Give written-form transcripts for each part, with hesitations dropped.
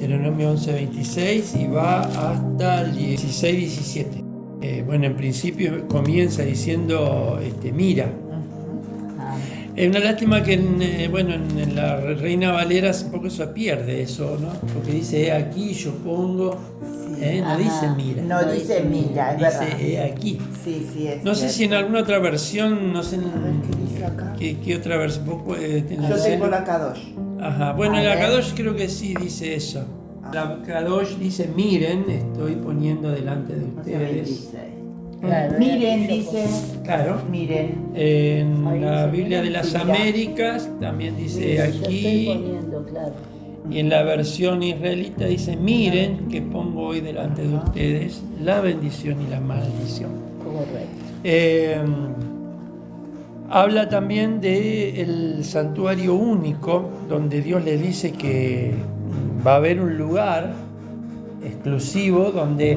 Deuteronomio 11:26 y va hasta el 16:17. Bueno, en principio comienza diciendo, mira. Es una lástima que en la Reina Valera un poco se pierde eso, ¿no? Porque dice, aquí yo pongo, no dice mira. No dice mira, es verdad. Dice, aquí. Sí, es no sé cierto. si en alguna otra versión, no sé ¿Qué dice acá? ¿qué otra versión? Yo tengo la Kadosh. Ajá, bueno, la Kadosh creo que sí dice eso. La Kadosh dice, miren, estoy poniendo delante de ustedes. Claro, miren, dice. Claro. Miren. En Ahí la dice, Biblia de las sí, Américas también dice aquí. Yo estoy poniendo, claro. Y en la versión israelita dice, miren que pongo hoy delante de ustedes la bendición y la maldición. Correcto. Habla también del santuario único, donde Dios le dice que va a haber un lugar exclusivo donde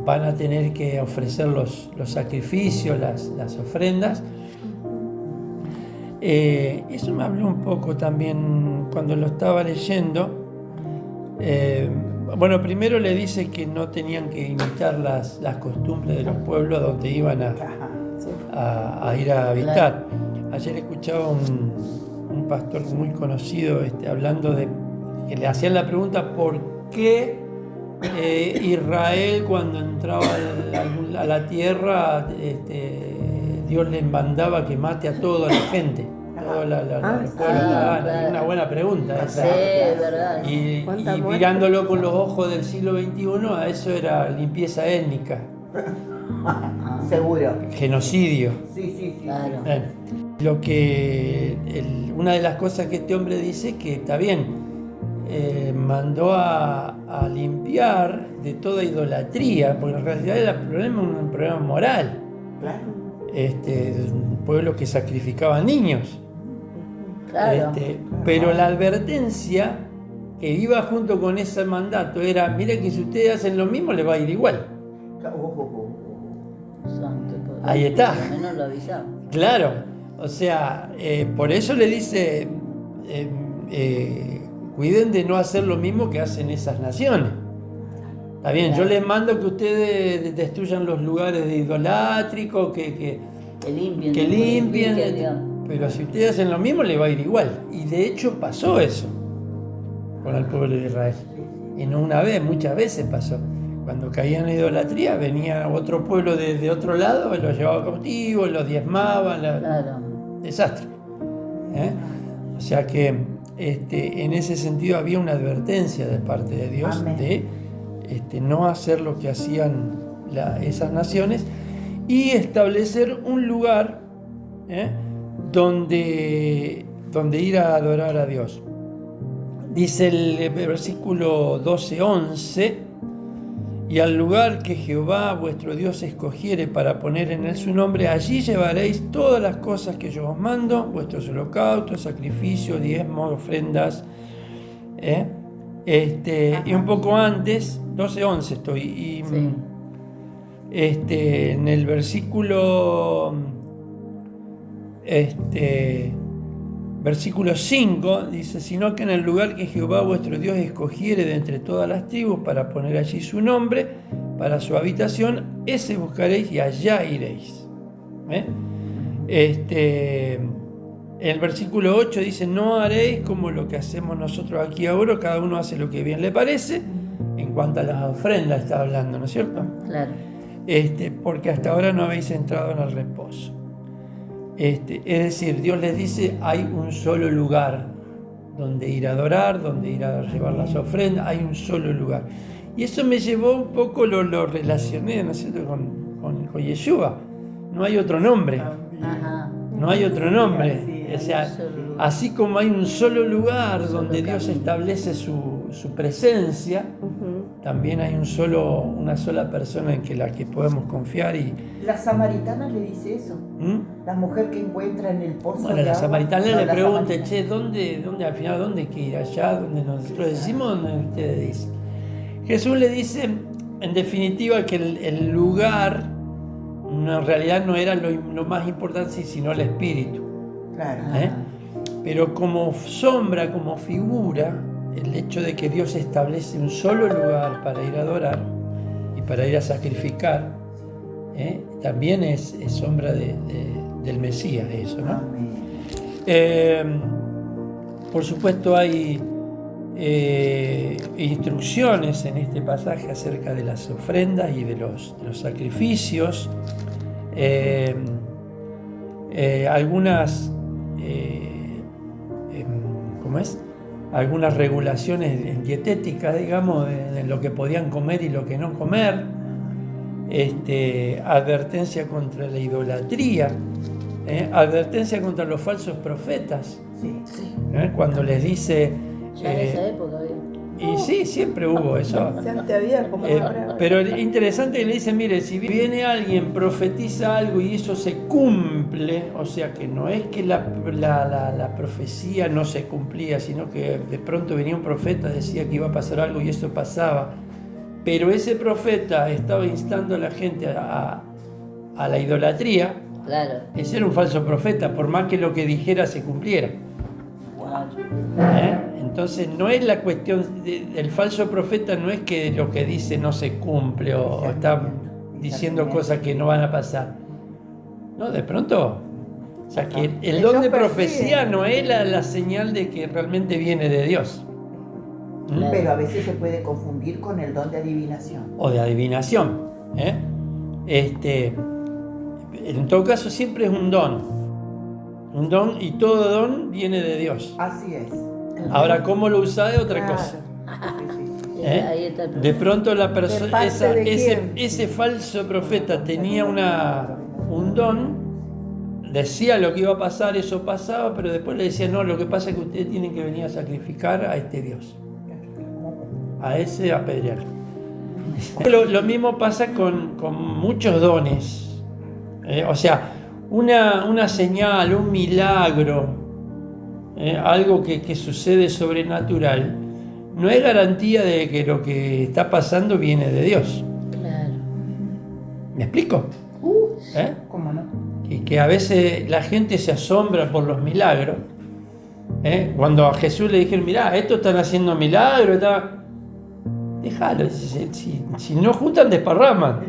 van a tener que ofrecer los sacrificios, las ofrendas. Eso me habló un poco también cuando lo estaba leyendo. Bueno, primero le dice que no tenían que imitar las costumbres de los pueblos donde iban a ir a habitar. Ayer escuchaba un pastor muy conocido hablando de que le hacían la pregunta ¿por qué Israel cuando entraba a la tierra Dios les mandaba que mate a toda la gente? Es una buena pregunta esa. Sí, verdad. Y mirándolo con los ojos del siglo XXI, a eso era limpieza étnica. Seguro. Genocidio. Sí. Claro. Una de las cosas que este hombre dice que está bien, mandó a limpiar de toda idolatría, porque en realidad el problema es un problema moral. Claro. Un pueblo que sacrificaba niños. Claro. Pero la advertencia que iba junto con ese mandato era, mira que si ustedes hacen lo mismo les va a ir igual. Santo, Ahí está. Por lo menos lo avisaba. Claro, o sea, por eso le dice, cuiden de no hacer lo mismo que hacen esas naciones. Está bien, yo les mando que ustedes destruyan los lugares de idolátricos, que limpien, pero si ustedes hacen lo mismo les va a ir igual. Y de hecho pasó eso con el pueblo de Israel. Y no una vez, muchas veces pasó. Cuando caían en la idolatría, venía otro pueblo de otro lado, los llevaba cautivos, los diezmaban, desastre. O sea que en ese sentido había una advertencia de parte de Dios. Amén. De no hacer lo que hacían esas naciones y establecer un lugar donde ir a adorar a Dios. Dice el versículo 12-11, y al lugar que Jehová vuestro Dios escogiere para poner en él su nombre, allí llevaréis todas las cosas que yo os mando, vuestros holocaustos, sacrificios, diezmos, ofrendas. Y un poco antes, 12-11 estoy, y sí. En el versículo versículo 5 dice, sino que en el lugar que Jehová vuestro Dios escogiere de entre todas las tribus para poner allí su nombre, para su habitación, ese buscaréis y allá iréis. El versículo 8 dice, no haréis como lo que hacemos nosotros aquí ahora, cada uno hace lo que bien le parece, en cuanto a las ofrendas está hablando, ¿no es cierto? Claro. Porque hasta ahora no habéis entrado en el reposo. Es decir, Dios les dice, hay un solo lugar donde ir a adorar, donde ir a llevar las ofrendas, hay un solo lugar. Y eso me llevó un poco, lo relacioné, ¿no es cierto?, con Yeshua. No hay otro nombre. Ajá. No hay otro nombre. O sea, así como hay un solo lugar donde Dios establece su presencia, también hay una sola persona en la que podemos confiar. La samaritana le dice eso. La mujer que encuentra en el pozo. Bueno, la samaritana le pregunta, ¿dónde al final dónde hay que ir? Allá donde nosotros decimos, donde ustedes dicen. Jesús le dice, en definitiva, que el lugar en realidad no era lo más importante, sino el espíritu. Claro. Pero como sombra, como figura, el hecho de que Dios establece un solo lugar para ir a adorar y para ir a sacrificar, también es sombra del Mesías, eso, ¿no? Por supuesto hay instrucciones en este pasaje acerca de las ofrendas y de los sacrificios, algunas algunas regulaciones dietéticas, digamos, de lo que podían comer y lo que no comer, advertencia contra la idolatría, advertencia contra los falsos profetas, cuando les dice... Ya en esa época había. Y sí, siempre hubo eso. Pero interesante que le dicen, mire, si viene alguien, profetiza algo y eso se cumple, o sea que no es que la profecía no se cumplía, sino que de pronto venía un profeta, decía que iba a pasar algo y eso pasaba, pero ese profeta estaba instando a la gente a la idolatría. Claro. Ese era un falso profeta, por más que lo que dijera se cumpliera. Entonces no es la cuestión del falso profeta, no es que lo que dice no se cumple o está diciendo cosas que no van a pasar. No, de pronto, o sea que el don de profecía no es la señal de que realmente viene de Dios. Pero a veces se puede confundir con el don de adivinación. O de adivinación. En todo caso siempre es un don. Un don, y todo don viene de Dios. Así es. Ahora, cómo lo usa es otra cosa. Ahí está el problema. De pronto la persona, ¿De ese falso profeta tenía un don, decía lo que iba a pasar, eso pasaba, pero después le decía, no, lo que pasa es que ustedes tienen que venir a sacrificar a este Dios, a ese apedrear. Lo mismo pasa con muchos dones. O sea, una señal, un milagro, algo que sucede sobrenatural, no es garantía de que lo que está pasando viene de Dios. Claro. ¿Me explico? ¿Cómo no? Que a veces la gente se asombra por los milagros. Cuando a Jesús le dijeron, mirá, estos están haciendo milagros, déjalo, si no juntan desparraman,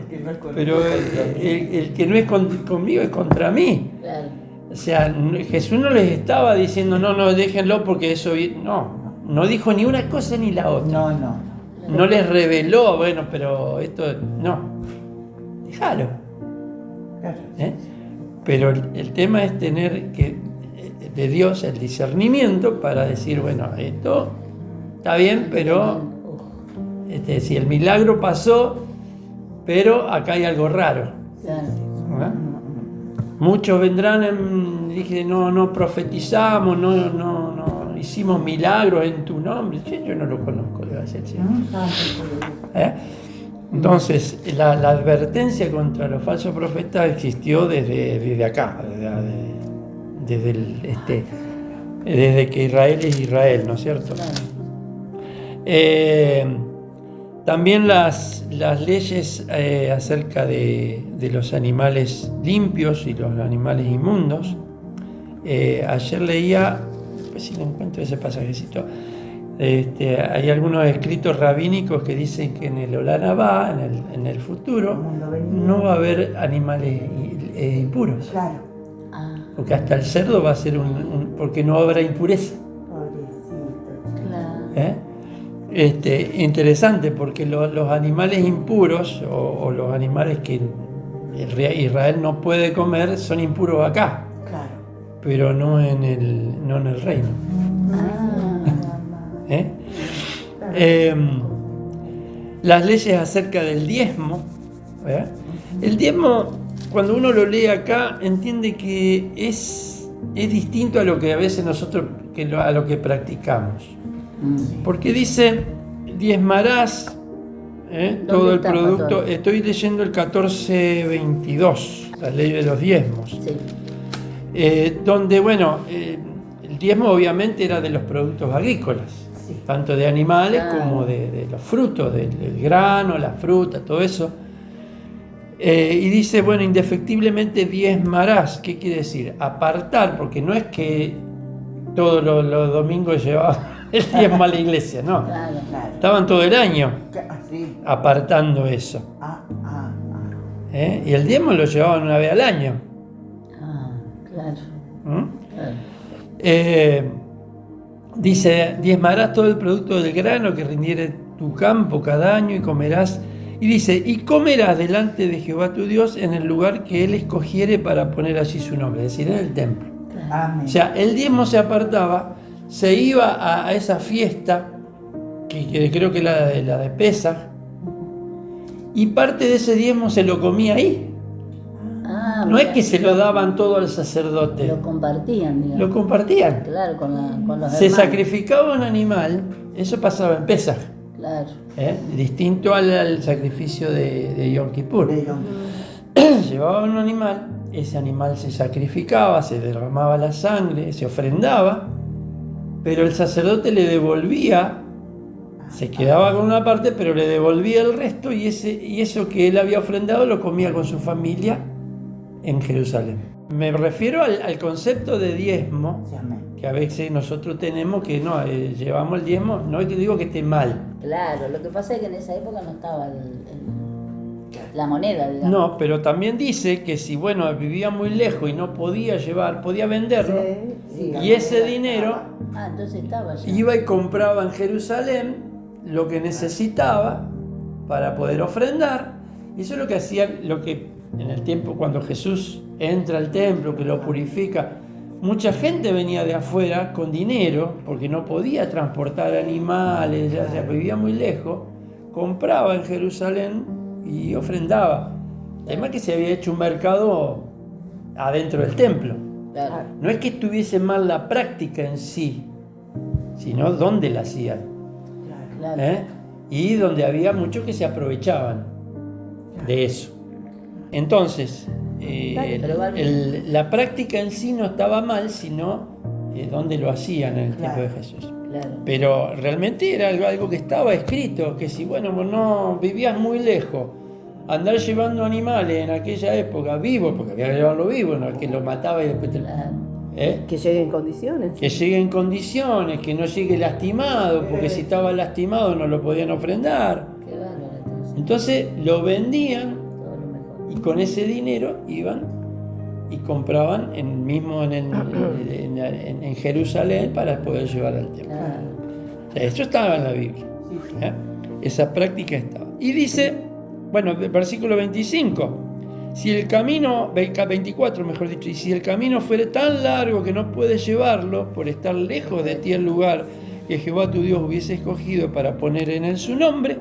pero el que no es conmigo es contra mí. Claro. O sea, Jesús no les estaba diciendo, no, déjenlo porque eso... No dijo ni una cosa ni la otra. No les reveló, bueno, pero esto... No, déjalo. Pero el tema es tener de Dios el discernimiento para decir, bueno, esto está bien, pero... si el milagro pasó, pero acá hay algo raro. Claro. Muchos vendrán, dije, no profetizamos, no hicimos milagros en tu nombre. Yo no lo conozco, le va a decir. Entonces, la advertencia contra los falsos profetas existió desde acá, desde que Israel es Israel, ¿no es cierto? Claro. También las leyes acerca de los animales limpios y los animales inmundos. Ayer leía, pues si no encuentro ese pasajecito, hay algunos escritos rabínicos que dicen que en el Olam Abba, en el futuro, no va a haber animales impuros. Claro. Porque hasta el cerdo va a ser porque no habrá impureza. Claro. Interesante, porque los animales impuros o los animales que Israel no puede comer son impuros acá, Claro. pero no en el reino. Las leyes acerca del diezmo. El diezmo, cuando uno lo lee acá, entiende que es distinto a lo que a veces nosotros, a lo que practicamos. Porque dice, diezmarás todo el producto. Estoy leyendo el 14:22, la ley de los diezmos. Sí. Donde, bueno, el diezmo obviamente era de los productos agrícolas, tanto de animales como de los frutos, del grano, la fruta, todo eso. Y dice, bueno, indefectiblemente diezmarás. ¿Qué quiere decir? Apartar, porque no es que todos los domingos llevaban el diezmo a la iglesia, no. Claro. Estaban todo el año Sí. apartando eso. Y el diezmo lo llevaban una vez al año. Claro. Dice, diezmarás todo el producto del grano que rindiere tu campo cada año y comerás. Y dice, y comerás delante de Jehová tu Dios en el lugar que él escogiere para poner allí su nombre, es decir, en el templo. Amén. O sea, el diezmo se apartaba, se iba a esa fiesta, que creo que era la de Pesaj, y parte de ese diezmo se lo comía ahí. No es que se lo daban todo al sacerdote. Lo compartían, digamos. Lo compartían. Claro, con los Se hermanos. sacrificaba un animal, eso pasaba en Pesaj. Claro. Distinto al sacrificio de Yom Kippur. Llevaban un animal, ese animal se sacrificaba, se derramaba la sangre, se ofrendaba, pero el sacerdote le devolvía, se quedaba con una parte, pero le devolvía el resto y eso que él había ofrendado lo comía con su familia en Jerusalén. Me refiero al concepto de diezmo, que a veces nosotros tenemos que no, llevamos el diezmo, no es que digo que esté mal. Claro, lo que pasa es que en esa época no estaba la moneda, digamos. No, pero también dice que si, vivía muy lejos y no podía llevar, podía venderlo, y ese dinero entonces estaba ya. iba y compraba en Jerusalén lo que necesitaba para poder ofrendar. Y eso es lo que hacían, lo que en el tiempo cuando Jesús entra al templo, que lo purifica, mucha gente venía de afuera con dinero, porque no podía transportar animales, ya vivía muy lejos, compraba en Jerusalén y ofrendaba. Además que se había hecho un mercado adentro del templo. Claro. No es que estuviese mal la práctica en sí, sino dónde la hacían. Claro. Y donde había muchos que se aprovechaban de eso. Entonces, la práctica en sí no estaba mal, sino donde lo hacían en el tiempo de Jesús. Claro. Pero realmente era algo que estaba escrito, que si no vivías muy lejos, andar llevando animales en aquella época vivos, porque había que llevarlo vivo, no que lo mataba y después que llegue en condiciones. que llegue en condiciones, que no llegue lastimado, porque si estaba lastimado no lo podían ofrendar. Qué bárbaro. Entonces lo vendían Todo lo mejor. y con ese dinero iban y compraban en Jerusalén para poder llevar al templo. Claro. O sea, eso estaba en la Biblia. Esa práctica estaba. Y dice, el versículo 25, si el camino, 24 mejor dicho, y si el camino fuere tan largo que no puedes llevarlo por estar lejos de ti el lugar que Jehová tu Dios hubiese escogido para poner en él su nombre,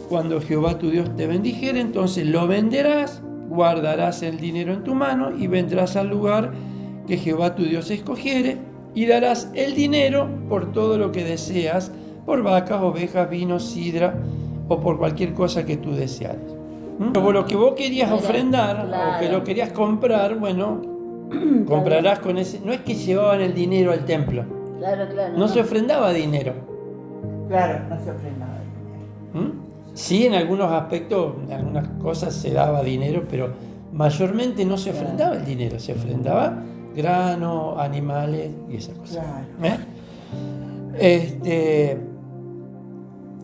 cuando Jehová tu Dios te bendijere, entonces lo venderás, guardarás el dinero en tu mano y vendrás al lugar que Jehová tu Dios escogiere y darás el dinero por todo lo que deseas, por vacas, ovejas, vino, sidra o por cualquier cosa que tú deseares. Por lo que vos querías ofrendar o que lo querías comprar, comprarás con ese. No es que llevaban el dinero al templo. Claro. No se ofrendaba dinero. Claro, no se ofrendaba dinero. Sí, en algunos aspectos, en algunas cosas se daba dinero, pero mayormente no se ofrendaba el dinero, se ofrendaba grano, animales y esas cosas. Claro.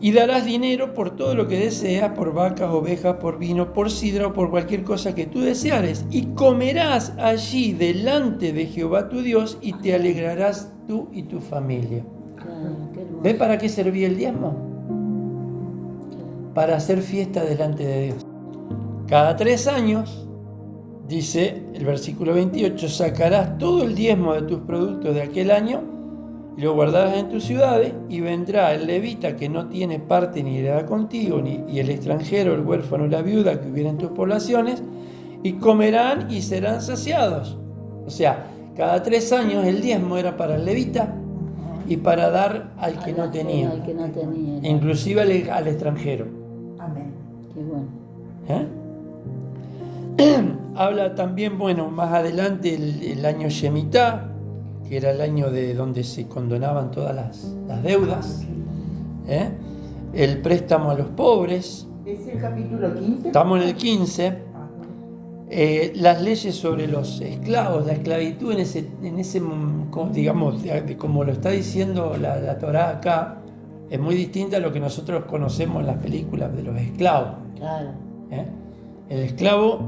Y darás dinero por todo lo que deseas, por vacas, ovejas, por vino, por sidra o por cualquier cosa que tú deseares. Y comerás allí delante de Jehová tu Dios y te alegrarás tú y tu familia. Qué hermoso. ¿Ves para qué servía el diezmo? Para hacer fiesta delante de Dios. Cada 3 años, dice el versículo 28, sacarás todo el diezmo de tus productos de aquel año y lo guardarás en tus ciudades, y vendrá el levita que no tiene parte ni heredad contigo, y el extranjero, el huérfano y la viuda que hubiera en tus poblaciones, y comerán y serán saciados. O sea, cada 3 años el diezmo era para el levita y para dar al que no tenía. Al que no tenía. Inclusive al extranjero. Amén. Qué bueno. Habla también, más adelante el año Shemitah, que era el año de donde se condonaban todas las deudas, el préstamo a los pobres. ¿Es el capítulo 15? Estamos en el 15. las leyes sobre los esclavos, la esclavitud en ese digamos, como lo está diciendo la Torá acá, es muy distinta a lo que nosotros conocemos en las películas de los esclavos. Claro. El esclavo,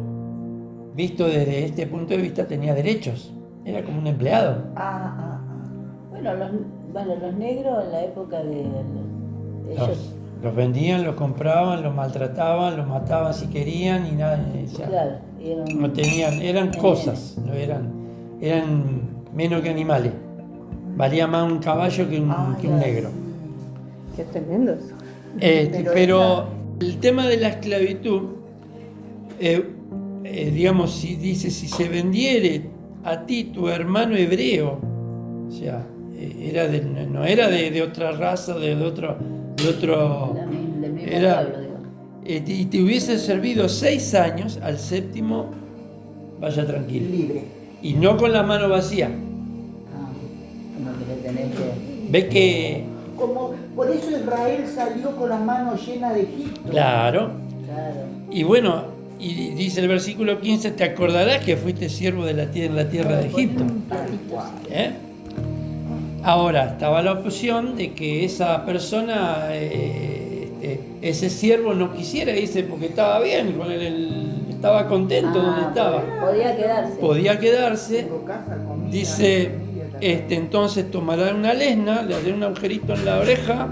visto desde este punto de vista, tenía derechos, era como un empleado. Bueno, los negros en la época de ellos... Los vendían, los compraban, los maltrataban, los mataban si querían y nada. Claro, no tenían, eran cosas, no eran menos que animales. Valía más un caballo que un negro. Qué tremendo eso. Pero el tema de la esclavitud, digamos, si dice, si se vendiere a ti tu hermano hebreo, o sea, no era de otra raza, de otro del mismo era, pueblo, digo. Y te hubiese servido 6 años, al 7º vaya tranquilo. Libre. Y no con la mano vacía. Como que le tenés que... ¿Ves que? Por eso Israel salió con las manos llenas de Egipto. Claro. Claro. Y bueno, y dice el versículo 15, te acordarás que fuiste siervo en la tierra de Egipto. Ahora, estaba la opción de que esa persona, ese siervo no quisiera irse porque estaba bien, con estaba contento donde estaba. Podía quedarse. Dice, entonces tomará una lesna, le haré un agujerito en la oreja,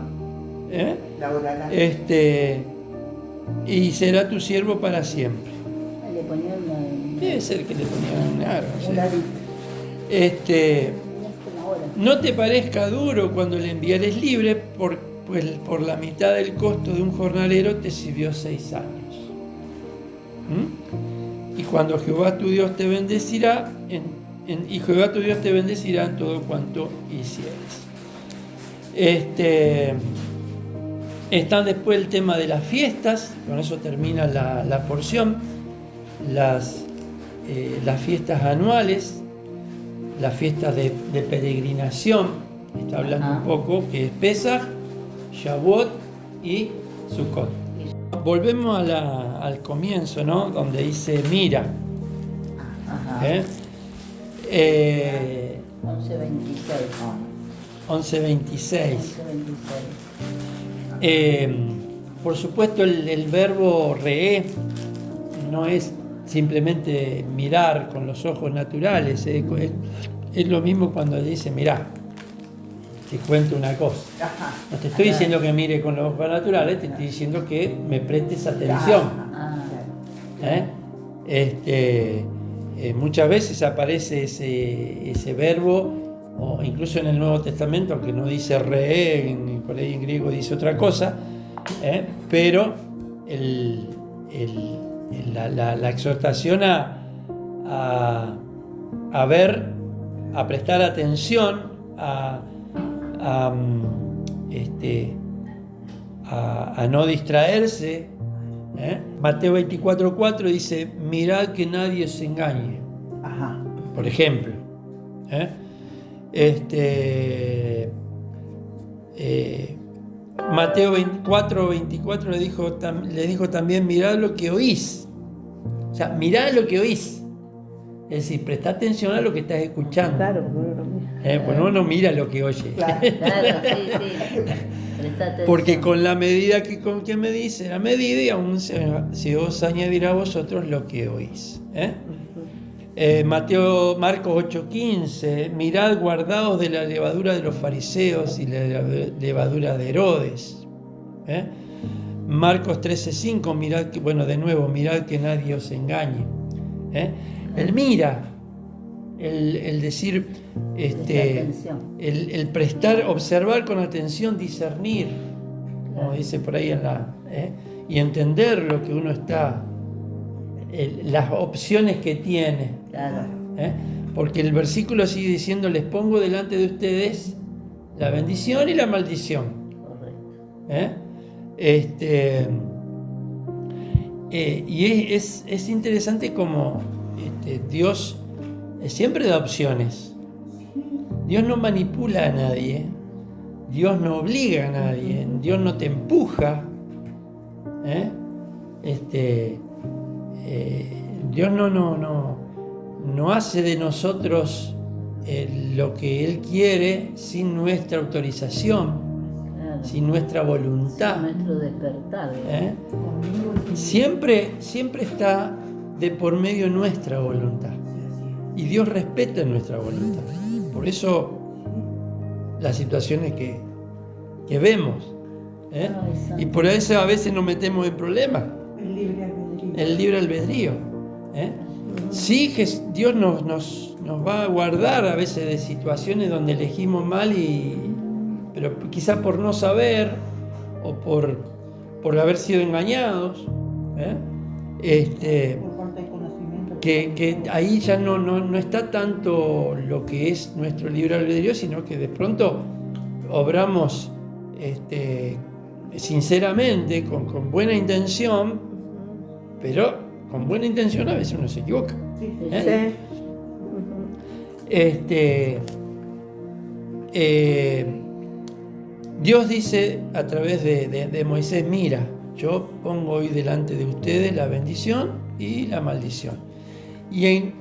y será tu siervo para siempre. Le ponía Debe ser que le ponían un aro. No te parezca duro cuando le enviares libre, pues por la mitad del costo de un jornalero te sirvió 6 años. Y cuando Jehová tu Dios te bendecirá, Jehová tu Dios te bendecirá en todo cuanto hicieres. Está después el tema de las fiestas, con eso termina la porción, las fiestas anuales, las fiestas de peregrinación, está hablando un poco, que es Pesaj, Shavuot y Sukkot. Volvemos al comienzo, ¿no? Donde dice mira. 11:26. Por supuesto, el verbo re'é no es simplemente mirar con los ojos naturales, es lo mismo cuando dice mirá, te cuento una cosa. No te estoy diciendo que mire con los ojos naturales, te estoy diciendo que me prestes atención. Muchas veces aparece ese verbo, o incluso en el Nuevo Testamento, aunque no dice re'é, por ahí en griego dice otra cosa, pero la exhortación a ver, a prestar atención, a no distraerse. Mateo 24:4 dice, mirad que nadie se engañe. Por ejemplo. Mateo 24:24 le dijo también, mirad lo que oís. O sea, mirad lo que oís. Es decir, presta atención a lo que estás escuchando. Claro, pues uno no mira lo que oye. Claro, sí. Porque con la medida con que medís será medida, y aún se os añadirá a vosotros lo que oís. Marcos 8:15, mirad guardaos de la levadura de los fariseos y la levadura de Herodes. Marcos 13:5, mirad que nadie os engañe. El mira, el decir, el prestar, observar con atención, discernir, como dice por ahí y entender lo que uno está, las opciones que tiene. Claro. Porque el versículo sigue diciendo, les pongo delante de ustedes la bendición y la maldición. Correcto. Y es interesante como Dios siempre da opciones. Dios no manipula a nadie, Dios no obliga a nadie, Dios no te Dios no hace de nosotros lo que Él quiere sin nuestra autorización, Claro. sin nuestra voluntad. Nuestro despertar. ¿Eh? Siempre está de por medio nuestra voluntad. Y Dios respeta nuestra voluntad. Por eso las situaciones que vemos. ¿Eh? Ay, Y por eso a veces nos metemos en problemas. El libre albedrío. El libre albedrío. ¿Eh? Sí, que Dios nos va a guardar a veces de situaciones donde elegimos mal, pero quizá por no saber o por haber sido engañados. Por falta de conocimiento. Que ahí ya no está tanto lo que es nuestro libre albedrío, sino que de pronto obramos sinceramente, con buena intención, pero con buena intención a veces uno se equivoca. Sí, sí. ¿Eh? Dios dice a través de Moisés: mira, yo pongo hoy delante de ustedes la bendición y la maldición. ¿Y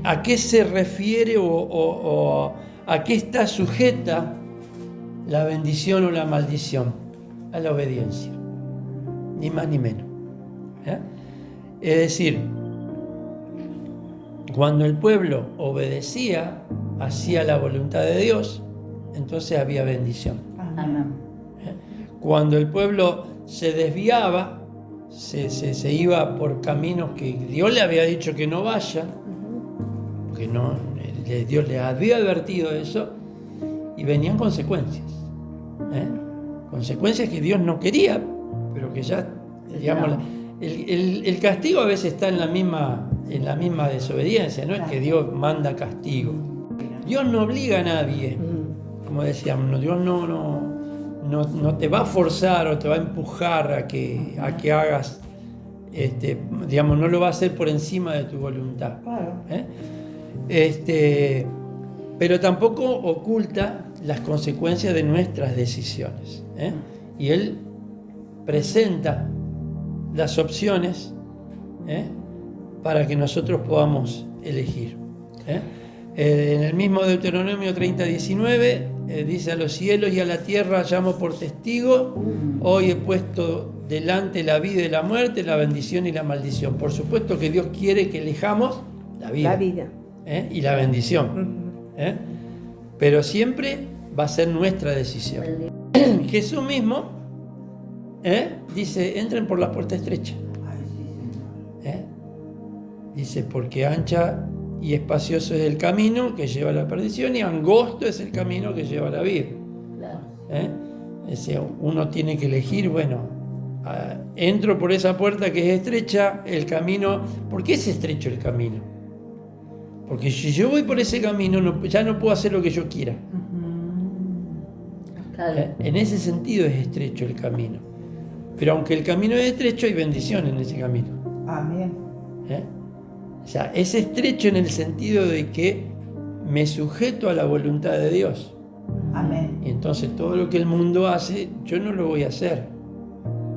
a qué se refiere o a qué está sujeta la bendición o la maldición? A la obediencia, ni más ni menos. ¿Eh? Es decir, cuando el pueblo obedecía, hacía la voluntad de Dios, entonces había bendición. Amén. Cuando el pueblo se desviaba, se iba por caminos que Dios le había dicho que no vaya, porque Dios le había advertido eso, y venían consecuencias. Consecuencias que Dios no quería, pero que ya, digamos, el castigo a veces está en la misma desobediencia, no es que Dios manda castigo. Dios no obliga a nadie, como decíamos, Dios no te va a forzar o te va a empujar a que hagas, digamos, no lo va a hacer por encima de tu voluntad. Claro. Pero tampoco oculta las consecuencias de nuestras decisiones. Y Él presenta las opciones para que nosotros podamos elegir. En el mismo Deuteronomio 30:19 dice: a los cielos y a la tierra llamo por testigo, hoy he puesto delante la vida y la muerte, la bendición y la maldición. Por supuesto que Dios quiere que elijamos la vida. Y la bendición. Pero siempre va a ser nuestra decisión. Jesús mismo dice: entren por la puerta estrecha. Ay, sí, señor. Dice: porque ancha y espacioso es el camino que lleva a la perdición, y angosto es el camino que lleva a la vida. Claro. Uno tiene que elegir, bueno, entro por esa puerta que es estrecha, el camino. ¿Por qué es estrecho el camino? Porque si yo voy por ese camino, ya no puedo hacer lo que yo quiera. Claro. En ese sentido es estrecho el camino. Pero aunque el camino es estrecho, hay bendición en ese camino. Amén. O sea, es estrecho en el sentido de que me sujeto a la voluntad de Dios. Amén. Y entonces todo lo que el mundo hace, yo no lo voy a hacer.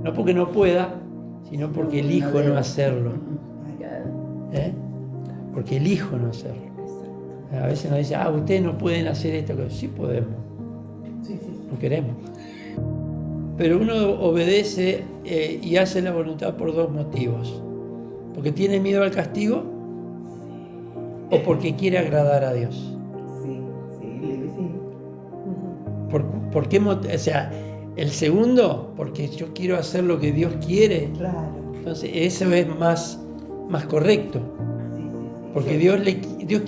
No porque no pueda, sino porque elijo no hacerlo. Porque elijo no hacerlo. A veces nos dicen: ustedes no pueden hacer esto. Sí podemos, Sí, sí. no queremos. Pero uno obedece y hace la voluntad por dos motivos: porque tiene miedo al castigo o porque quiere agradar a Dios. Sí, sí. ¿Por qué? O sea, el segundo, porque yo quiero hacer lo que Dios quiere. Claro. Entonces eso es más correcto. Sí. Porque Dios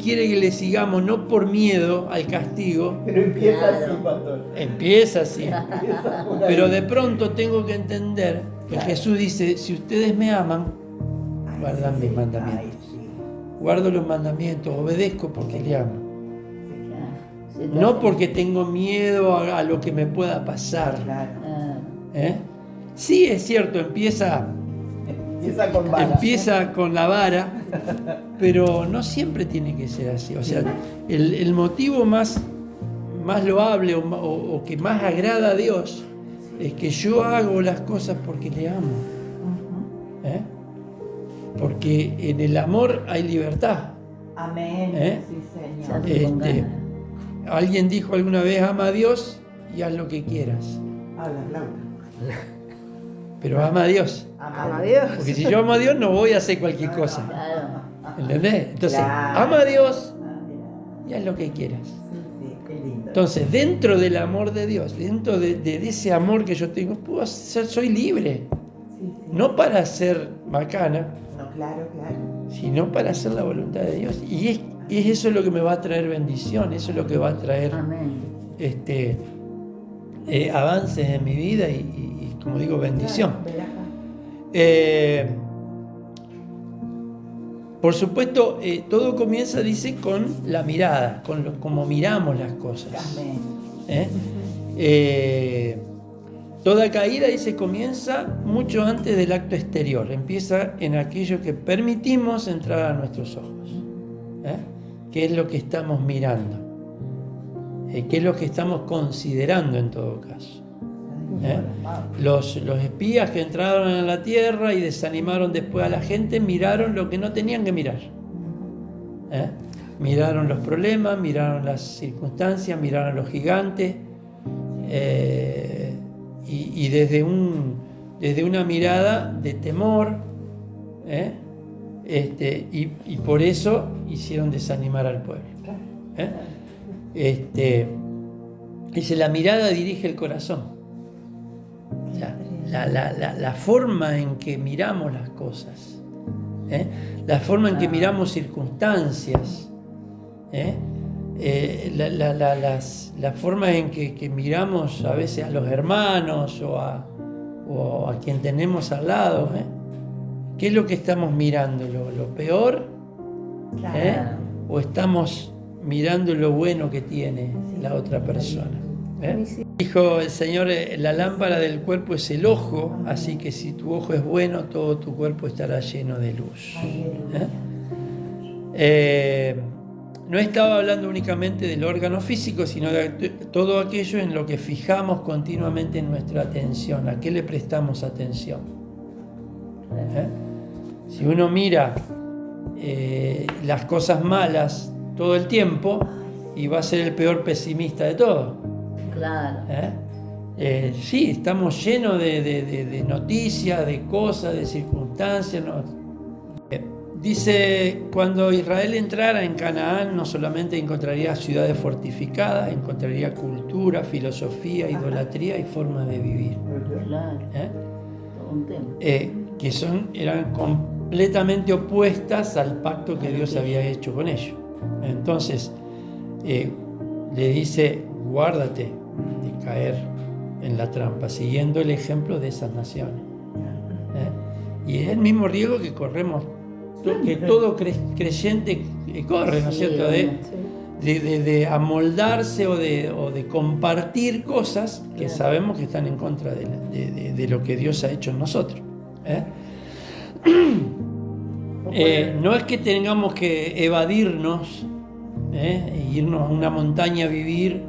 quiere que le sigamos no por miedo al castigo. Pero empieza Claro. así, pastor. Empieza así. Empieza por ahí. Pero de pronto tengo que entender que Claro. Jesús dice: si ustedes me aman, Ay, guardan sí, mis mandamientos. Ay, sí. Guardo los mandamientos, obedezco porque le amo. Sí, No porque tengo miedo a lo que me pueda pasar. Claro. Sí, es cierto, empieza Empieza con la vara, pero no siempre tiene que ser así. O sea, el motivo más loable o que más agrada a Dios es que yo hago las cosas porque le amo. porque en el amor hay libertad. Amén. Sí, Señor. Alguien dijo alguna vez, ama a Dios y haz lo que quieras. Habla, Laura. Pero ama a Dios. Ama a Dios. Porque si yo amo a Dios no voy a hacer cualquier cosa. ¿Entendés? Entonces, ama a Dios y haz lo que quieras. Sí, qué lindo. Entonces, dentro del amor de Dios, dentro de ese amor que yo tengo, soy libre. Sí. No para ser bacana, No, claro. sino para hacer la voluntad de Dios. Y es eso lo que me va a traer bendición, eso es lo que va a traer avances en mi vida y como digo, bendición. Por supuesto, todo comienza, dice, con la mirada, como miramos las cosas. Toda caída, dice, comienza mucho antes del acto exterior. Empieza en aquello que permitimos entrar a nuestros ojos. ¿Qué es lo que estamos mirando? ¿Qué es lo que estamos considerando en todo caso? Los espías que entraron en la tierra y desanimaron después a la gente, miraron lo que no tenían que mirar. Miraron los problemas, miraron las circunstancias, miraron los gigantes, y desde una mirada de temor, y por eso hicieron desanimar al pueblo. Dice, la mirada dirige el corazón. O sea, la forma en que miramos las cosas, la forma en que miramos circunstancias, la forma en que miramos a veces a los hermanos o a quien tenemos al lado, ¿qué es lo que estamos mirando? ¿Lo peor? ¿O estamos mirando lo bueno que tiene la otra persona? Dijo el Señor, la lámpara del cuerpo es el ojo, así que si tu ojo es bueno, todo tu cuerpo estará lleno de luz. No estaba hablando únicamente del órgano físico, sino de todo aquello en lo que fijamos continuamente nuestra atención. ¿A qué le prestamos atención? Si uno mira las cosas malas todo el tiempo, y va a ser el peor pesimista de todos. Claro. Sí, estamos llenos de noticias, de cosas, de circunstancias. Dice, cuando Israel entrara en Canaán, no solamente encontraría ciudades fortificadas, encontraría cultura, filosofía, idolatría y formas de vivir. Claro. Todo un tema. Que eran completamente opuestas al pacto que Dios había hecho con ellos. Entonces, le dice, guárdate de caer en la trampa, siguiendo el ejemplo de esas naciones. Y es el mismo riesgo que corremos, que todo creyente corre, ¿no es cierto? De amoldarse o de compartir cosas que sabemos que están en contra de lo que Dios ha hecho en nosotros. No es que tengamos que evadirnos, e irnos a una montaña a vivir.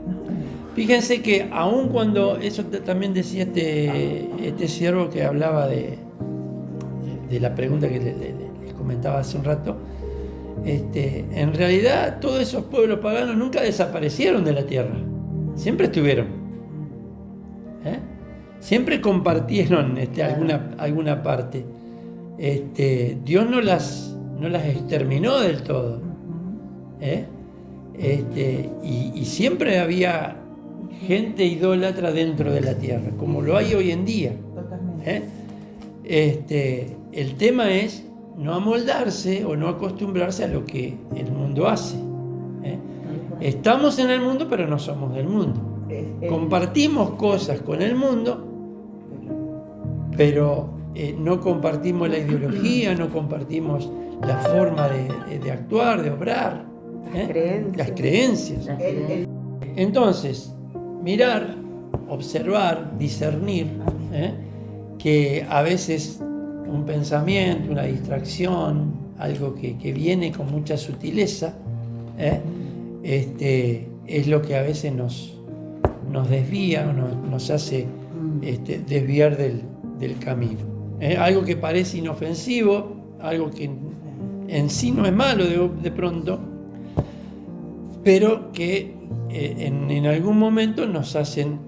Fíjense que aun cuando, eso también decía este siervo que hablaba de la pregunta que les comentaba hace un rato, en realidad todos esos pueblos paganos nunca desaparecieron de la tierra, siempre estuvieron, siempre compartieron alguna parte. Dios no las exterminó del todo, y siempre había gente idólatra dentro de la tierra, como lo hay hoy en día. El tema es no amoldarse o no acostumbrarse a lo que el mundo hace. Estamos en el mundo, pero no somos del mundo. Compartimos cosas con el mundo, pero no compartimos la ideología, no compartimos la forma de actuar, de obrar, las creencias. Entonces, mirar, observar, discernir, que a veces un pensamiento, una distracción, algo que viene con mucha sutileza, es lo que a veces nos desvía, nos hace desviar del camino. Algo que parece inofensivo algo que en sí no es malo de pronto, pero que en algún momento nos hacen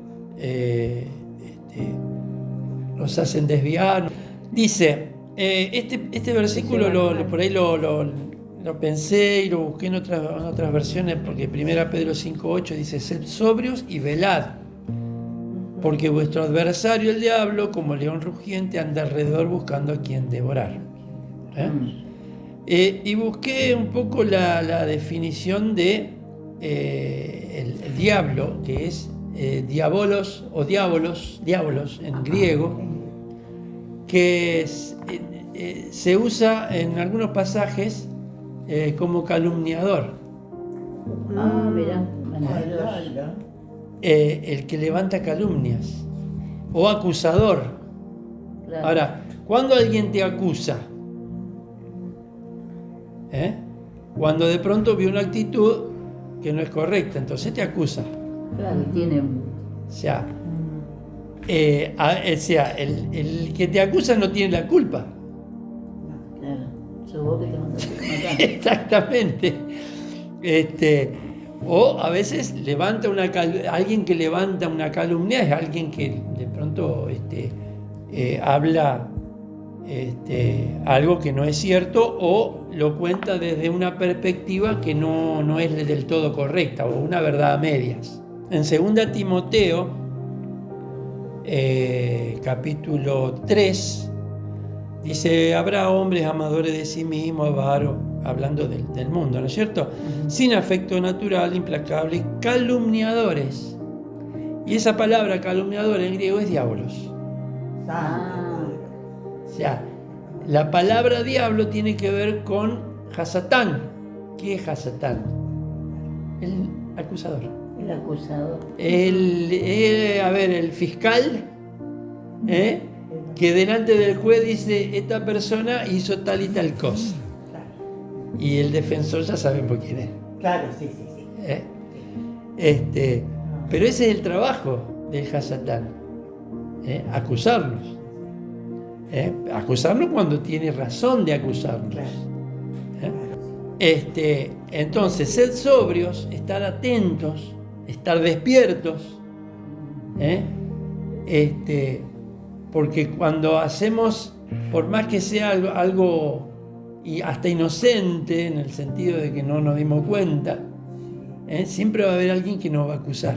desviar. Dice, este versículo por ahí lo pensé y lo busqué en otras versiones, porque 1 Pedro 5:8 dice: sed sobrios y velad, porque vuestro adversario el diablo, como león rugiente, anda alrededor buscando a quien devorar. Y busqué un poco la definición de el diablo, que es diabolos o diabolos en griego, que se usa en algunos pasajes como calumniador. Mira, El que levanta calumnias o acusador. claro. Ahora, ¿cuándo alguien te acusa? Cuando de pronto vio una actitud que no es correcta, entonces te acusa. Claro, tiene O sea, el que te acusa no tiene la culpa. claro, sos vos que te mandaste a matar. Exactamente. O a veces alguien que levanta una calumnia es alguien que de pronto habla algo que no es cierto, o lo cuenta desde una perspectiva que no es del todo correcta, o una verdad a medias. En 2 Timoteo, capítulo 3, dice: habrá hombres amadores de sí mismos, avaros, hablando del mundo, ¿no es cierto? Sin afecto natural, implacables, calumniadores. Y esa palabra calumniador en griego es diabolos. O sea, la palabra diablo tiene que ver con Hasatán. ¿Qué es Hasatán? El acusador. El acusador. El fiscal, que delante del juez dice: esta persona hizo tal y tal cosa. Y el defensor ya saben por quién es. Claro, sí. Pero ese es el trabajo del Hasatán, acusarlos. Acusarnos cuando tiene razón de acusarnos. Entonces, sed sobrios, estar atentos, estar despiertos, porque cuando hacemos, por más que sea algo y hasta inocente, en el sentido de que no nos dimos cuenta, siempre va a haber alguien que nos va a acusar.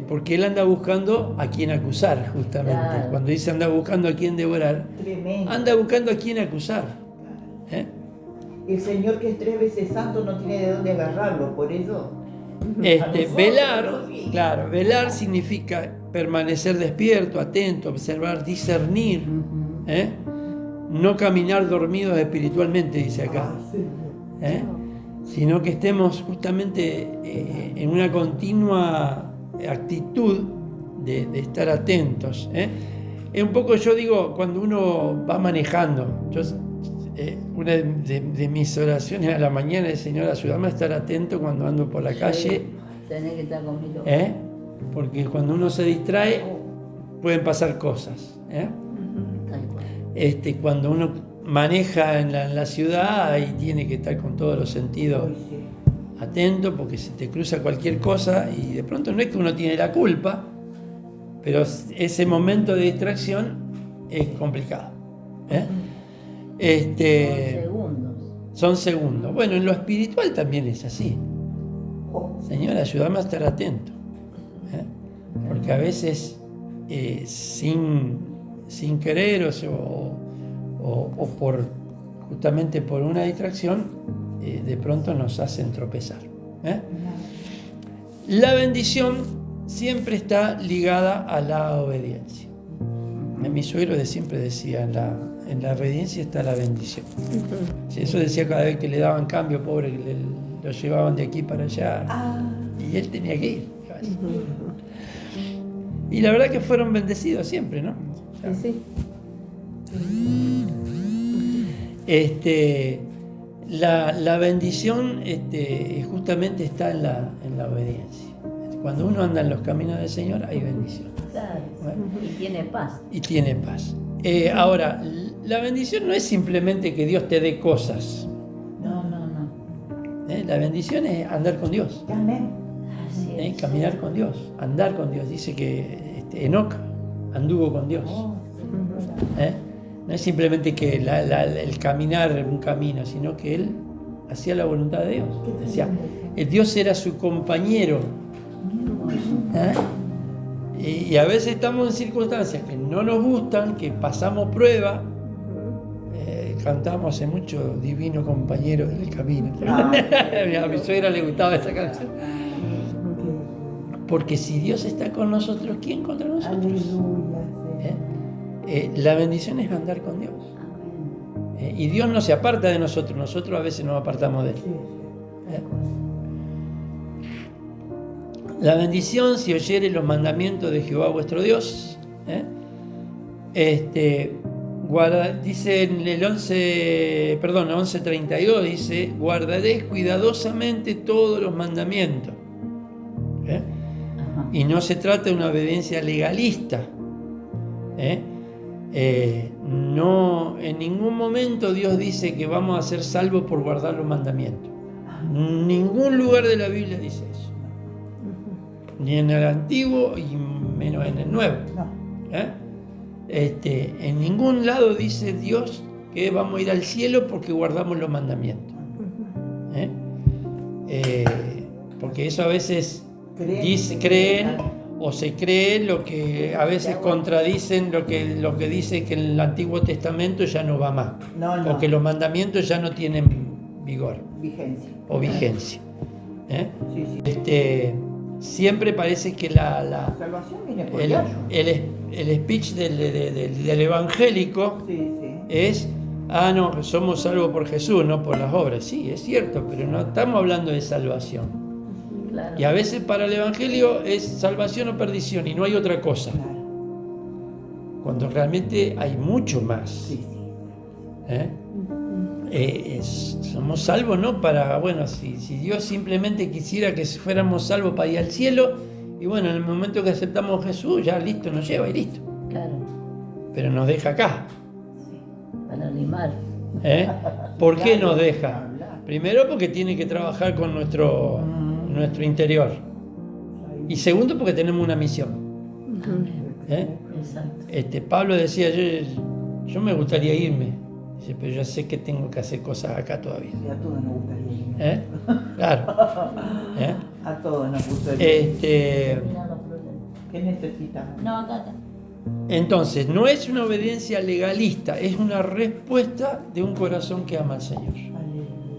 Porque él anda buscando a quien acusar, justamente. Claro. Cuando dice anda buscando a quien devorar, Tremendo. anda buscando a quien acusar. El Señor, que es 3 veces santo, no tiene de dónde agarrarlo, por eso. Velar significa permanecer despierto, atento, observar, discernir, no caminar dormidos espiritualmente, dice acá, sino que estemos justamente en una continua actitud de estar atentos. Un poco, yo digo, cuando uno va manejando, una de mis oraciones a la mañana es: Señor, ayúdame a estar atento cuando ando por la calle. Tenés que estar conmigo. Porque cuando uno se distrae pueden pasar cosas. Cuando uno maneja en la ciudad, ahí tiene que estar con todos los sentidos atento, porque se te cruza cualquier cosa y de pronto no es que uno tiene la culpa, pero ese momento de distracción es complicado. Son segundos. Bueno, en lo espiritual también es así. Señor, ayúdame a estar atento. Porque a veces, sin querer o justamente por una distracción, de pronto nos hacen tropezar. La bendición siempre está ligada a la obediencia. Mi suegro siempre decía: en la obediencia está la bendición. Eso decía cada vez que le daban cambio, pobre, que lo llevaban de aquí para allá, y él tenía que ir. Y la verdad que fueron bendecidos siempre, ¿no? Sí. La bendición justamente está en la obediencia. Cuando uno anda en los caminos del Señor hay bendición. Claro. Y tiene paz. Y tiene paz. Ahora, la bendición no es simplemente que Dios te dé cosas. No. La bendición es andar con Dios. Amén. Así es. Caminar con Dios, andar con Dios. Dice que Enoc anduvo con Dios. Oh, sí. No es simplemente que el caminar un camino, sino que él hacía la voluntad de Dios. Decía, Dios era su compañero. Y a veces estamos en circunstancias que no nos gustan, que pasamos prueba. Cantamos hace mucho Divino Compañero del Camino. A mi suegra le gustaba esa canción. Porque si Dios está con nosotros, ¿quién contra nosotros? Aleluya. La bendición es andar con Dios. Y Dios no se aparta de nosotros, nosotros a veces nos apartamos de Él. Sí, La bendición, si oyere los mandamientos de Jehová vuestro Dios, dice en el 11:32, dice, guardaréis cuidadosamente todos los mandamientos. Y no se trata de una obediencia legalista. No, en ningún momento Dios dice que vamos a ser salvos por guardar los mandamientos. Ningún lugar de la Biblia dice eso. Ni en el Antiguo y menos en el Nuevo. No. En ningún lado dice Dios que vamos a ir al cielo porque guardamos los mandamientos. Porque eso a veces creen o se cree lo que a veces contradicen lo que dice que el Antiguo Testamento ya no va más. No. O que los mandamientos ya no tienen vigor Vigencia. o vigencia. Sí. Siempre parece que la Salvación viene por el speech del evangélico Sí. es, no, somos salvos por Jesús, no por las obras. Sí, es cierto, pero no estamos hablando de salvación. Claro. Y a veces para el evangelio es salvación o perdición y no hay otra cosa. Claro. Cuando realmente hay mucho más. Sí. Somos salvos no para, bueno, si Dios simplemente quisiera que fuéramos salvos para ir al cielo, y bueno, en el momento que aceptamos a Jesús, ya listo, nos lleva y listo. Claro. Pero nos deja acá. Para limar. ¿Por qué nos deja? Primero porque tiene que trabajar con nuestro interior. Y segundo porque tenemos una misión. Exacto. Pablo decía, yo me gustaría irme. Dice, pero yo sé que tengo que hacer cosas acá todavía. Sí, a todos nos gustaría ir. Claro. A todos nos gustaría ir. Mira los problemas. ¿Qué necesitamos? No, acá. Entonces, no es una obediencia legalista, es una respuesta de un corazón que ama al Señor.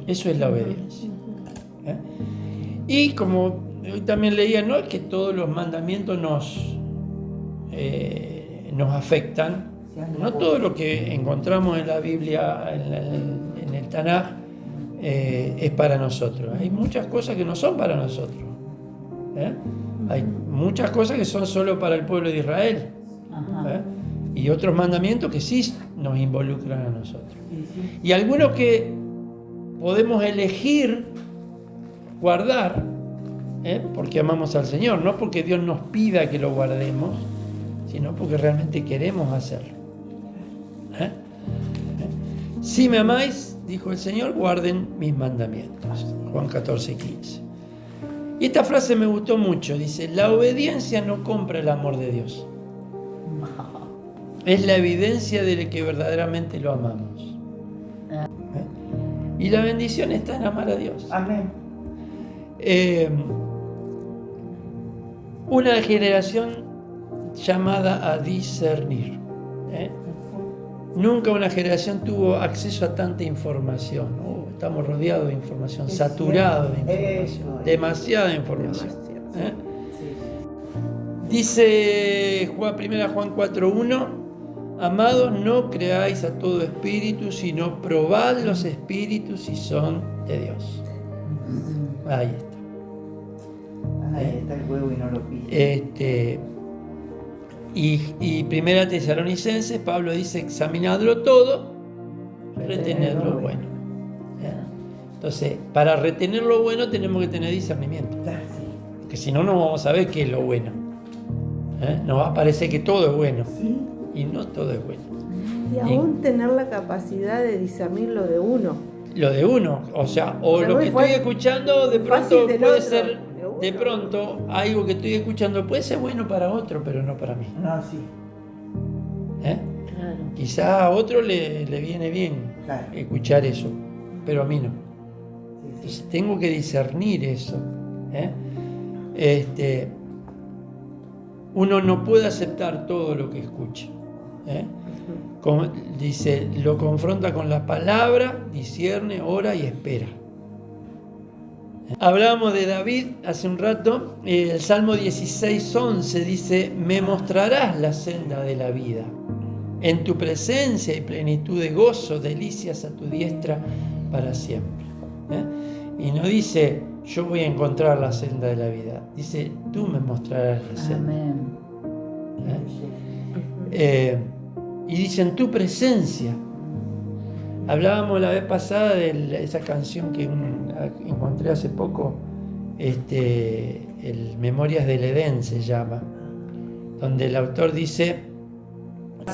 Eso es la obediencia. Y como hoy también leía, no es que todos los mandamientos nos afectan. No todo lo que encontramos en la Biblia, en el Tanaj, es para nosotros. Hay muchas cosas que no son para nosotros. Hay muchas cosas que son solo para el pueblo de Israel. Y otros mandamientos que sí nos involucran a nosotros. Y algunos que podemos elegir guardar, porque amamos al Señor, no porque Dios nos pida que lo guardemos, sino porque realmente queremos hacerlo. Si me amáis, dijo el Señor, guarden mis mandamientos. Juan 14:15. Y esta frase me gustó mucho. Dice, la obediencia no compra el amor de Dios. Es la evidencia de que verdaderamente lo amamos. Y la bendición está en amar a Dios. Amén. Una generación llamada a discernir. Nunca una generación tuvo acceso a tanta información. Estamos rodeados de información, saturados de información, demasiada información. Dice 1 Juan 4:1, amados, no creáis a todo espíritu, sino probad los espíritus si son de Dios. Ahí está. Ahí está el huevo y no lo pide. Y 1 Tesalonicenses, Pablo dice, examinadlo todo, retened lo bueno. Entonces, para retener lo bueno tenemos que tener discernimiento. Porque si no, no vamos a saber qué es lo bueno. Nos va a parecer que todo es bueno. Y no todo es bueno. Y aún tener la capacidad de discernir lo de uno. Lo de uno, o sea, o Pero lo muy que estoy fácil- escuchando de muy pronto fácil del puede otro, ser, de uno. de pronto, algo que estoy escuchando puede ser bueno para otro, pero no para mí. No, sí, ¿Eh? Claro. Quizá a otro le viene bien claro. escuchar eso, pero a mí no. Sí, sí. Entonces tengo que discernir eso. ¿Eh? Uno no puede aceptar todo lo que escucha. ¿Eh? Dice, lo confronta con la palabra, discierne, ora y espera. Hablábamos de David hace un rato. El Salmo 16:11 dice: me mostrarás la senda de la vida. En tu presencia y plenitud de gozo, delicias a tu diestra para siempre. Y no dice, yo voy a encontrar la senda de la vida. Dice, tú me mostrarás la senda. Amén. Y dice, en tu presencia. Hablábamos la vez pasada de esa canción que encontré hace poco, el Memorias del Edén se llama, donde el autor dice,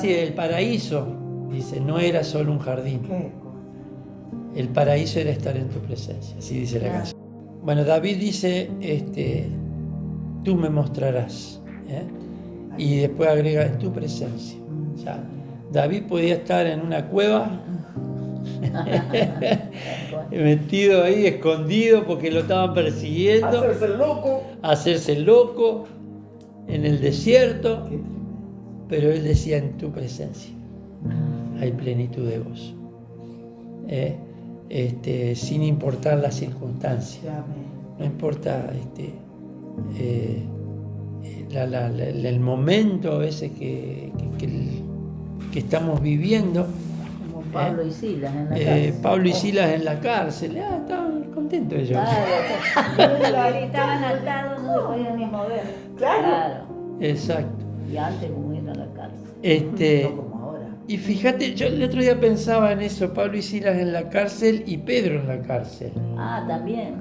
sí, el paraíso, dice, no era solo un jardín, Qué cosa. el paraíso era estar en tu presencia, así dice la canción. Bueno, David dice, tú me mostrarás, y después agrega, en tu presencia. O sea, David podía estar en una cueva, metido ahí, escondido porque lo estaban persiguiendo, hacerse loco en el desierto, Qué tremendo. pero él decía, en tu presencia hay plenitud de gozo, sin importar las circunstancias, Amén. no importa el momento a veces que estamos viviendo. Como Pablo y Silas en la cárcel. Pablo y Silas en la cárcel, estaban contentos ellos. Claro, estaban atados, no se podían ni mover. Claro. Exacto. Y antes como ir a la cárcel. No como ahora. Y fíjate, yo el otro día pensaba en eso, Pablo y Silas en la cárcel y Pedro en la cárcel. Ah, también.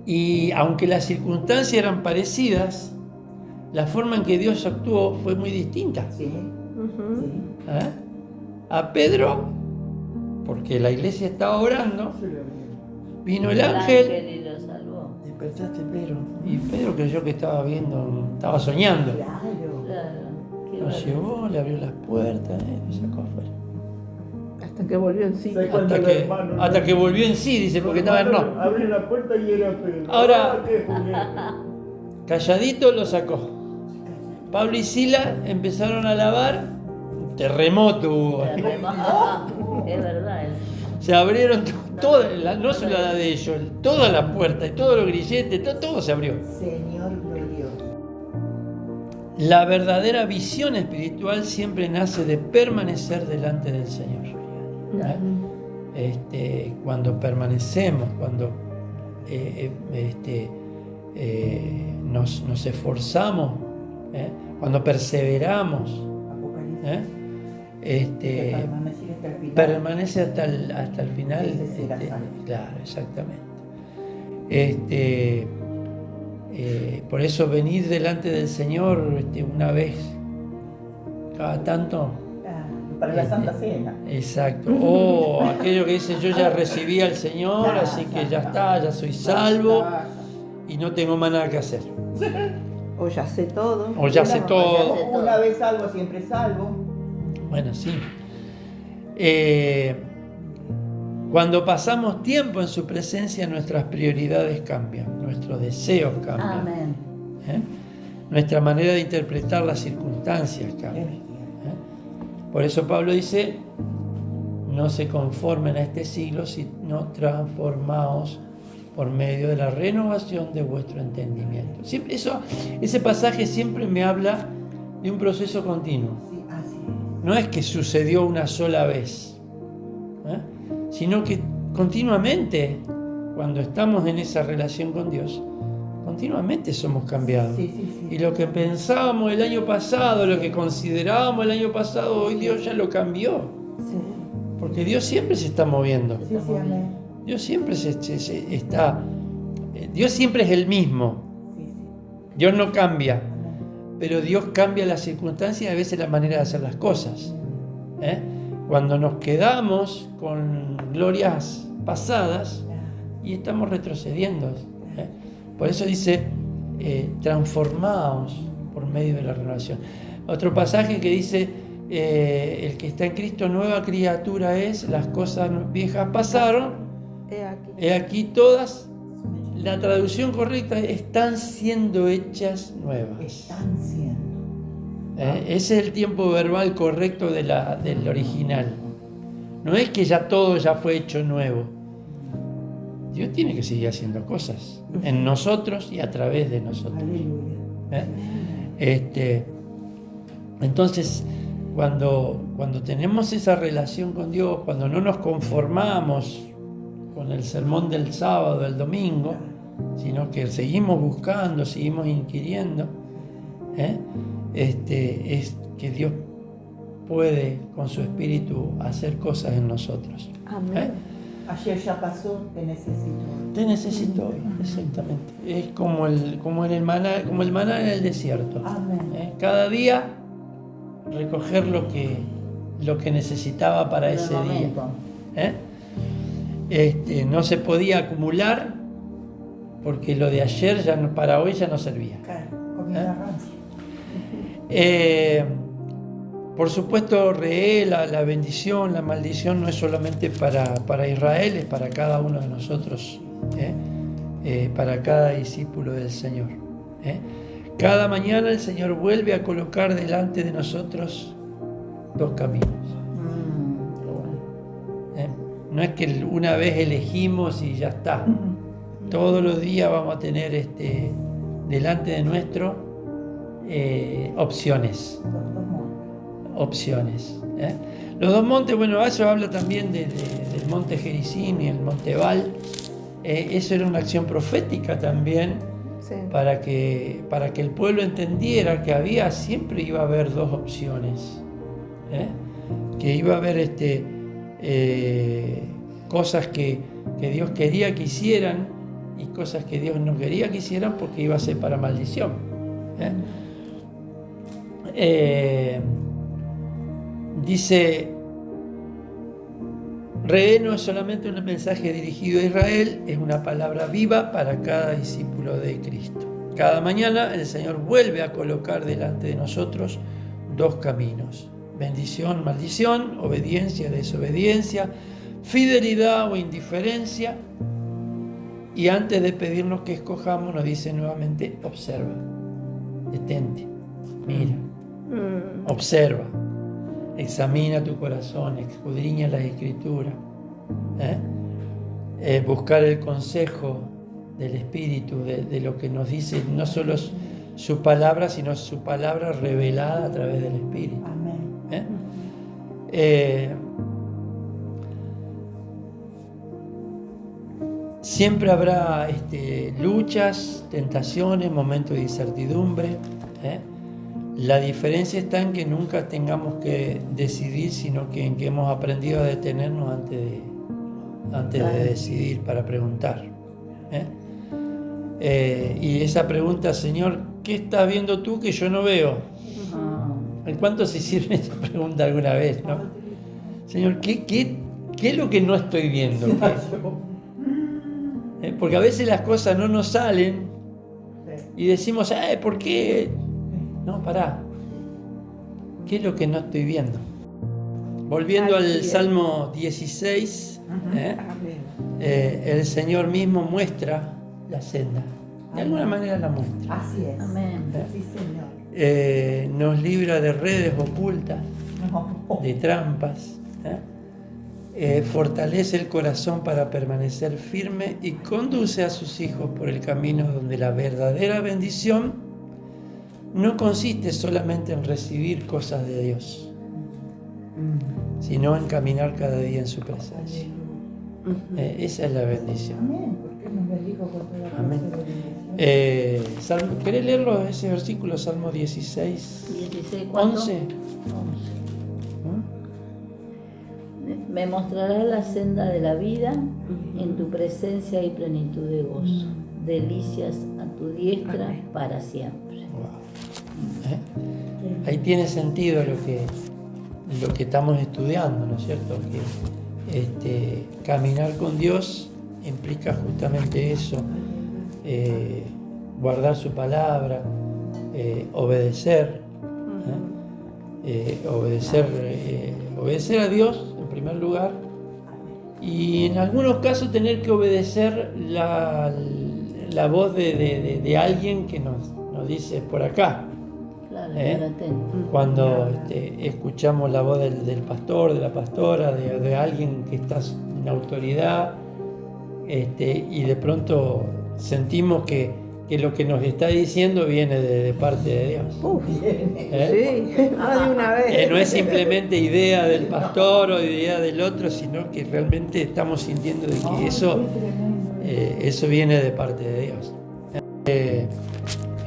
Y aunque las circunstancias eran parecidas, la forma en que Dios actuó fue muy distinta. Sí, Ujú. sí. ¿Eh? A Pedro, porque la iglesia estaba orando, vino el ángel. Y lo salvó. Despertaste, Pedro. Y Pedro creyó que estaba estaba soñando. Claro. Claro. Qué Lo bárbaro. llevó, le abrió las puertas, lo sacó afuera. Hasta que volvió en sí. Sí. Cuando el hermano, ¿no? Hasta que volvió en sí, dice, porque estaba en no. Abrí la puerta y era Pedro. Ahora- Ah, qué juguete. Calladito lo sacó. Pablo y Sila empezaron a lavar, un terremoto hubo. Es verdad eso. Se abrieron todas, no solo la de ellos, todas las puertas y todos los grilletes, todo se abrió. Señor glorioso. La verdadera visión espiritual siempre nace de permanecer delante del Señor. Cuando permanecemos, cuando nos esforzamos, cuando perseveramos, Apocalipsis. este, Permanecer hasta el final. permanece hasta el final. Ese será salvo. Claro, exactamente. Por eso venir delante del Señor una vez cada tanto. Para la Santa Cena. Exacto. O aquello que dice, yo ya recibí al Señor, así que ya está, ya soy salvo y no tengo más nada que hacer. O ya sé todo. O ya sé todo. Una vez salvo, siempre salvo. Bueno, sí. Cuando pasamos tiempo en su presencia, nuestras prioridades cambian, nuestros deseos cambian. Amén. Nuestra manera de interpretar las circunstancias cambia. Por eso Pablo dice, no se conformen a este siglo, sino transformaos por medio de la renovación de vuestro entendimiento. Ese pasaje siempre me habla de un proceso continuo. Sí, así es. No es que sucedió una sola vez, sino que continuamente, cuando estamos en esa relación con Dios, continuamente somos cambiados. Sí, sí, sí. Y lo que pensábamos el año pasado, lo que considerábamos el año pasado, hoy Dios ya lo cambió. Sí, Porque Dios siempre se está moviendo. sí, sí, amén. Dios siempre está. Dios siempre es el mismo. Sí, sí. Dios no cambia. pero Dios cambia las circunstancias y a veces la manera de hacer las cosas. Cuando nos quedamos con glorias pasadas y estamos retrocediendo. Por eso dice, transformaos por medio de la renovación. Otro pasaje que dice, el que está en Cristo, nueva criatura es, las cosas viejas pasaron, he aquí todas, la traducción correcta es, están siendo hechas nuevas. Están siendo. Ese es el tiempo verbal correcto del original. No es que ya todo ya fue hecho nuevo. Dios tiene que seguir haciendo cosas en nosotros y a través de nosotros. Entonces, cuando tenemos esa relación con Dios, cuando no nos conformamos con el sermón del sábado, del domingo, sino que seguimos buscando, seguimos inquiriendo, es que Dios puede con su espíritu hacer cosas en nosotros. Amén. Ayer ya pasó, te necesito. Te necesito hoy, exactamente. Es como el maná en el desierto. Amén. Cada día recoger lo que necesitaba para ese día. No se podía acumular porque lo de ayer para hoy ya no servía. Claro, comida rancia. Por supuesto, la bendición, la maldición no es solamente para Israel, es para cada uno de nosotros, para cada discípulo del Señor. Cada mañana el Señor vuelve a colocar delante de nosotros dos caminos. No es que una vez elegimos y ya está. Todos los días vamos a tener delante de nuestro opciones. Los dos montes, bueno, eso habla también del monte Gerizim y el monte Ebal. Eso era una acción profética también, sí, para que el pueblo entendiera que siempre iba a haber dos opciones, que iba a haber cosas que Dios quería que hicieran y cosas que Dios no quería que hicieran porque iba a ser para maldición. Dice, Re no es solamente un mensaje dirigido a Israel, es una palabra viva para cada discípulo de Cristo. Cada mañana el Señor vuelve a colocar delante de nosotros dos caminos: bendición, maldición, obediencia, desobediencia, fidelidad o indiferencia. Y antes de pedirnos que escojamos, nos dice nuevamente, observa, detente, mira, observa. Examina tu corazón, escudriña las Escrituras, buscar el consejo del Espíritu, de lo que nos dice no solo su palabra, sino su palabra revelada a través del Espíritu. Amén. Siempre habrá luchas, tentaciones, momentos de incertidumbre. La diferencia está en que nunca tengamos que decidir, sino que en que hemos aprendido a detenernos antes de decidir, para preguntar. Y esa pregunta, Señor, ¿qué estás viendo tú que yo no veo? ¿En cuánto se hicieron esa pregunta alguna vez, no? Señor, ¿qué es lo que no estoy viendo? Porque a veces las cosas no nos salen y decimos, ¿por qué? No, pará. ¿Qué es lo que no estoy viendo? Volviendo al Salmo 16, el Señor mismo muestra la senda. De alguna manera la muestra. Así es. Amén. Sí, Señor. Nos libra de redes ocultas, de trampas. Fortalece el corazón para permanecer firme y conduce a sus hijos por el camino donde la verdadera bendición no consiste solamente en recibir cosas de Dios, sino en caminar cada día en su presencia. Esa es la bendición. Amén. Porque nos bendijo con toda la Amén. ¿Querés leerlo, ese versículo, Salmo 16, 11? Me mostrarás la senda de la vida, en tu presencia hay plenitud de gozo, delicias a tu diestra para siempre. Wow. Ahí tiene sentido lo que estamos estudiando, ¿no es cierto? Que caminar con Dios implica justamente eso, guardar su palabra, obedecer, obedecer a Dios en primer lugar, y en algunos casos tener que obedecer la voz de alguien que nos dice por acá. Claro, estar atento. Cuando escuchamos la voz del pastor, de la pastora, de alguien que está en autoridad, y de pronto sentimos que lo que nos está diciendo viene de parte de Dios. Sí, más de una vez. No es simplemente idea del pastor o idea del otro, sino que realmente estamos sintiendo de que eso viene de parte de Dios.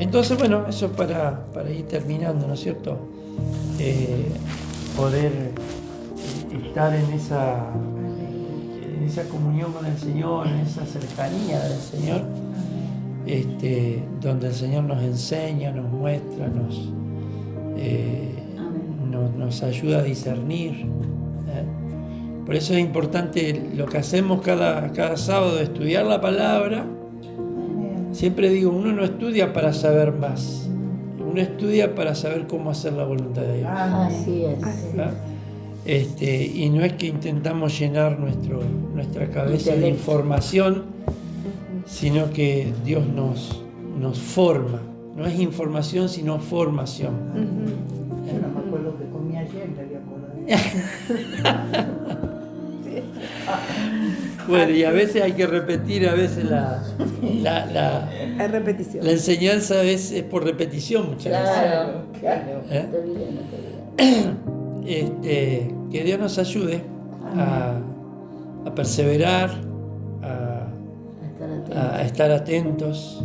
Entonces, bueno, eso para ir terminando, ¿no es cierto? Poder estar en esa comunión con el Señor, en esa cercanía del Señor, donde el Señor nos enseña, nos muestra, nos ayuda a discernir. Por eso es importante lo que hacemos cada sábado, estudiar la palabra. Siempre digo, uno no estudia para saber más, uno estudia para saber cómo hacer la voluntad de Dios. Así es. Y no es que intentamos llenar nuestra cabeza de información, sino que Dios nos forma. No es información, sino formación. Yo no me acuerdo que comí ayer, me voy a acordar. Bueno, y a veces hay que repetir, a veces Es repetición. la enseñanza es por repetición muchas Claro. Claro. veces. No te olvides, no te olvides. Que Dios nos ayude a perseverar, a estar atentos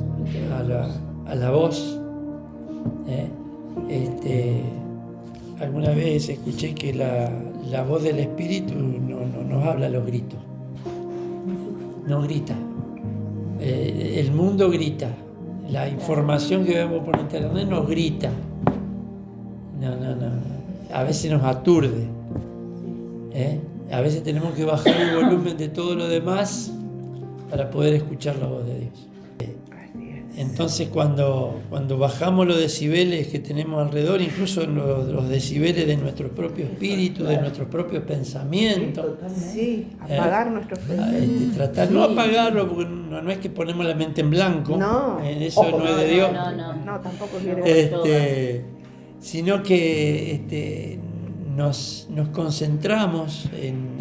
a la voz. Alguna vez escuché que la voz del Espíritu no nos habla a los gritos. No grita. El mundo grita. La información que vemos por internet nos grita. No. A veces nos aturde. A veces tenemos que bajar el volumen de todo lo demás para poder escuchar la voz de Dios. Entonces cuando bajamos los decibeles que tenemos alrededor, incluso los decibeles de nuestro propio espíritu, de nuestros propios pensamientos, Sí, apagar nuestros pensamientos. tratar no apagarlo, porque no es que ponemos la mente en blanco, No. eso no es de Dios, No, tampoco quiero. sino que nos concentramos en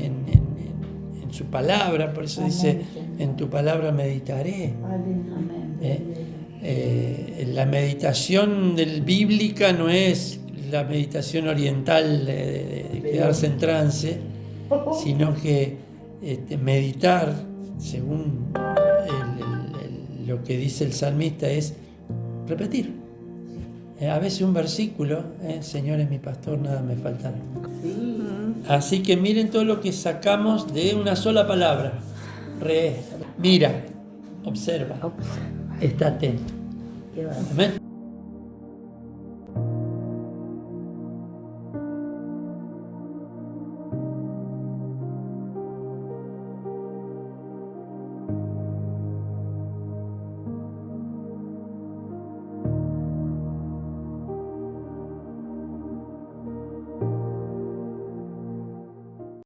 su palabra. Por eso dice, en tu palabra meditaré. La meditación bíblica no es la meditación oriental de quedarse en trance, sino que meditar, según lo que dice el salmista, es repetir. A veces un versículo, Señor es mi pastor, nada me faltará. Así que miren todo lo que sacamos de una sola palabra. Mira, observa, está atento. Qué va. Amén.